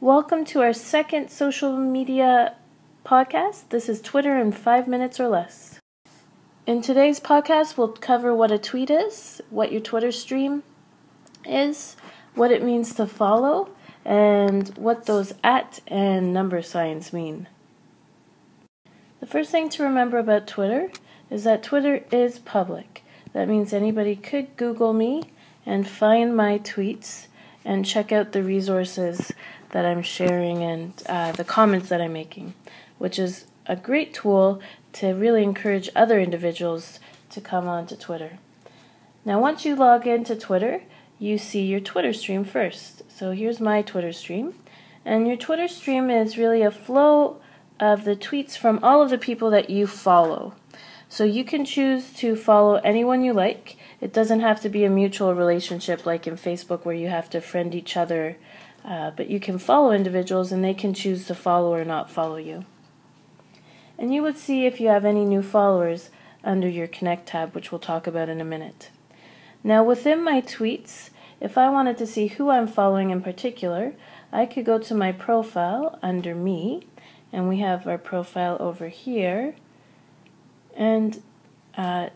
Welcome to our second social media podcast. This is Twitter in 5 minutes or less. In today's podcast, we'll cover what a tweet is, what your Twitter stream is, what it means to follow, and what those @ and number signs mean. The first thing to remember about Twitter is that Twitter is public. That means anybody could Google me and find my tweets and check out the resources that I'm sharing and the comments that I'm making, which is a great tool to really encourage other individuals to come onto Twitter. Now, once you log into Twitter, you see your Twitter stream first. So here's my Twitter stream. And your Twitter stream is really a flow of the tweets from all of the people that you follow. So you can choose to follow anyone you like. It doesn't have to be a mutual relationship like in Facebook where you have to friend each other, but you can follow individuals and they can choose to follow or not follow you. And you would see if you have any new followers under your Connect tab, which we'll talk about in a minute. Now within my tweets, if I wanted to see who I'm following in particular, I could go to my profile under me, and we have our profile over here, and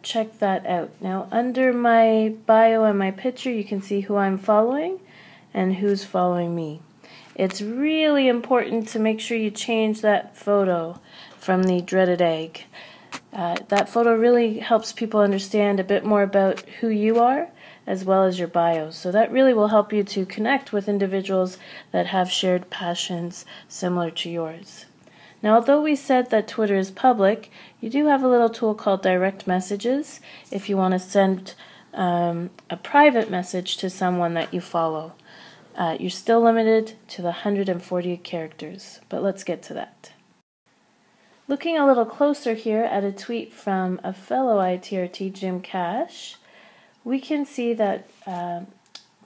check that out. Now under my bio and my picture, you can see who I'm following and who's following me. It's really important to make sure you change that photo from the dreaded egg. That photo really helps people understand a bit more about who you are as well as your bio. So that really will help you to connect with individuals that have shared passions similar to yours. Now, although we said that Twitter is public, you do have a little tool called direct messages if you want to send a private message to someone that you follow. You're still limited to the 140 characters, but let's get to that. Looking a little closer here at a tweet from a fellow ITRT, Jim Cash, we can see that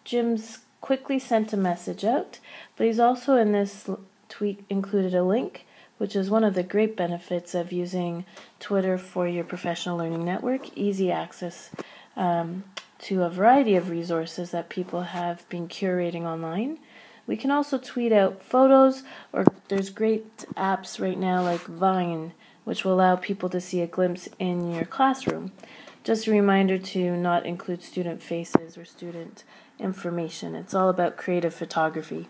Jim's quickly sent a message out, but he's also in this tweet included a link, which is one of the great benefits of using Twitter for your professional learning network, easy access to a variety of resources that people have been curating online. We can also tweet out photos, or there's great apps right now like Vine, which will allow people to see a glimpse in your classroom. Just a reminder to not include student faces or student information. It's all about creative photography.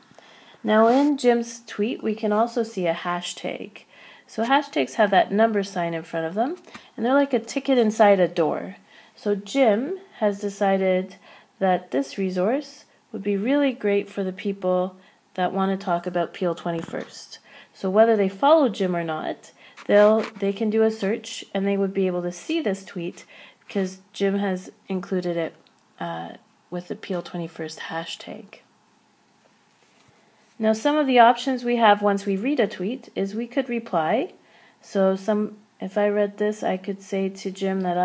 Now in Jim's tweet, we can also see a hashtag. So hashtags have that number sign in front of them, and they're like a ticket inside a door. So Jim has decided that this resource would be really great for the people that want to talk about Peel 21st. So whether they follow Jim or not, they can do a search and they would be able to see this tweet because Jim has included it with the Peel 21st hashtag. Now some of the options we have once we read a tweet is we could reply. So if I read this, I could say to Jim that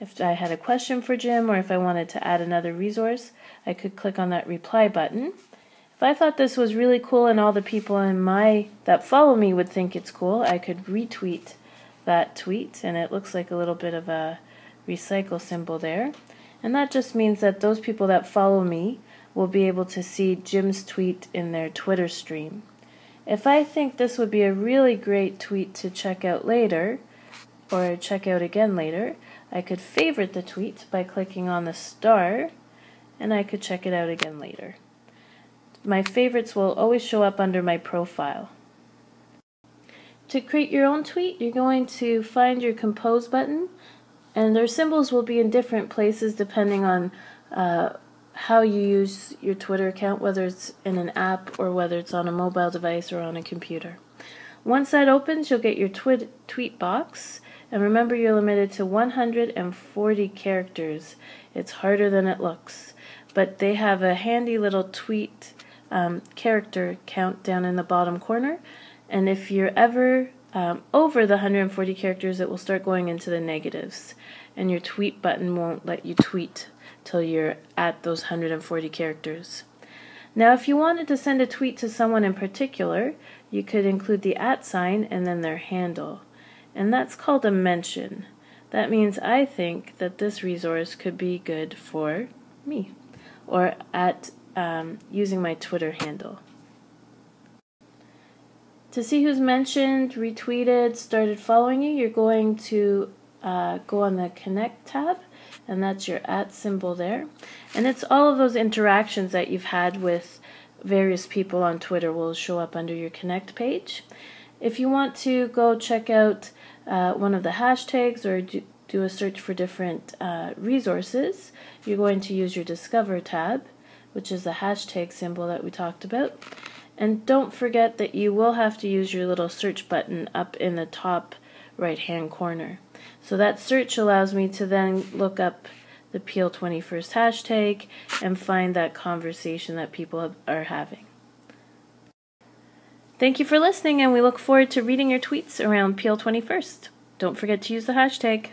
if I had a question for Jim or if I wanted to add another resource, I could click on that reply button. If I thought this was really cool and all the people that follow me would think it's cool, I could retweet that tweet, and it looks like a little bit of a recycle symbol there. And that just means that those people that follow me will be able to see Jim's tweet in their Twitter stream. If I think this would be a really great tweet to check out later, or check out again later, I could favorite the tweet by clicking on the star, and I could check it out again later. My favorites will always show up under my profile. To create your own tweet, you're going to find your compose button, and their symbols will be in different places depending on how you use your Twitter account, whether it's in an app or whether it's on a mobile device or on a computer. Once that opens, you'll get your tweet box, and remember you're limited to 140 characters. It's harder than it looks, but they have a handy little tweet character count down in the bottom corner, and if you're ever over the 140 characters, it will start going into the negatives, and your tweet button won't let you tweet till you're at those 140 characters. Now, if you wanted to send a tweet to someone in particular, you could include the @ sign and then their handle, and that's called a mention. That means I think that this resource could be good for me, or using my Twitter handle. To see who's mentioned, retweeted, started following you, you're going to go on the Connect tab, and that's your @ symbol there. And it's all of those interactions that you've had with various people on Twitter will show up under your Connect page. If you want to go check out one of the hashtags or do a search for different resources, you're going to use your Discover tab, which is the hashtag symbol that we talked about. And don't forget that you will have to use your little search button up in the top right-hand corner. So that search allows me to then look up the Peel 21st hashtag and find that conversation that people are having. Thank you for listening, and we look forward to reading your tweets around Peel 21st. Don't forget to use the hashtag.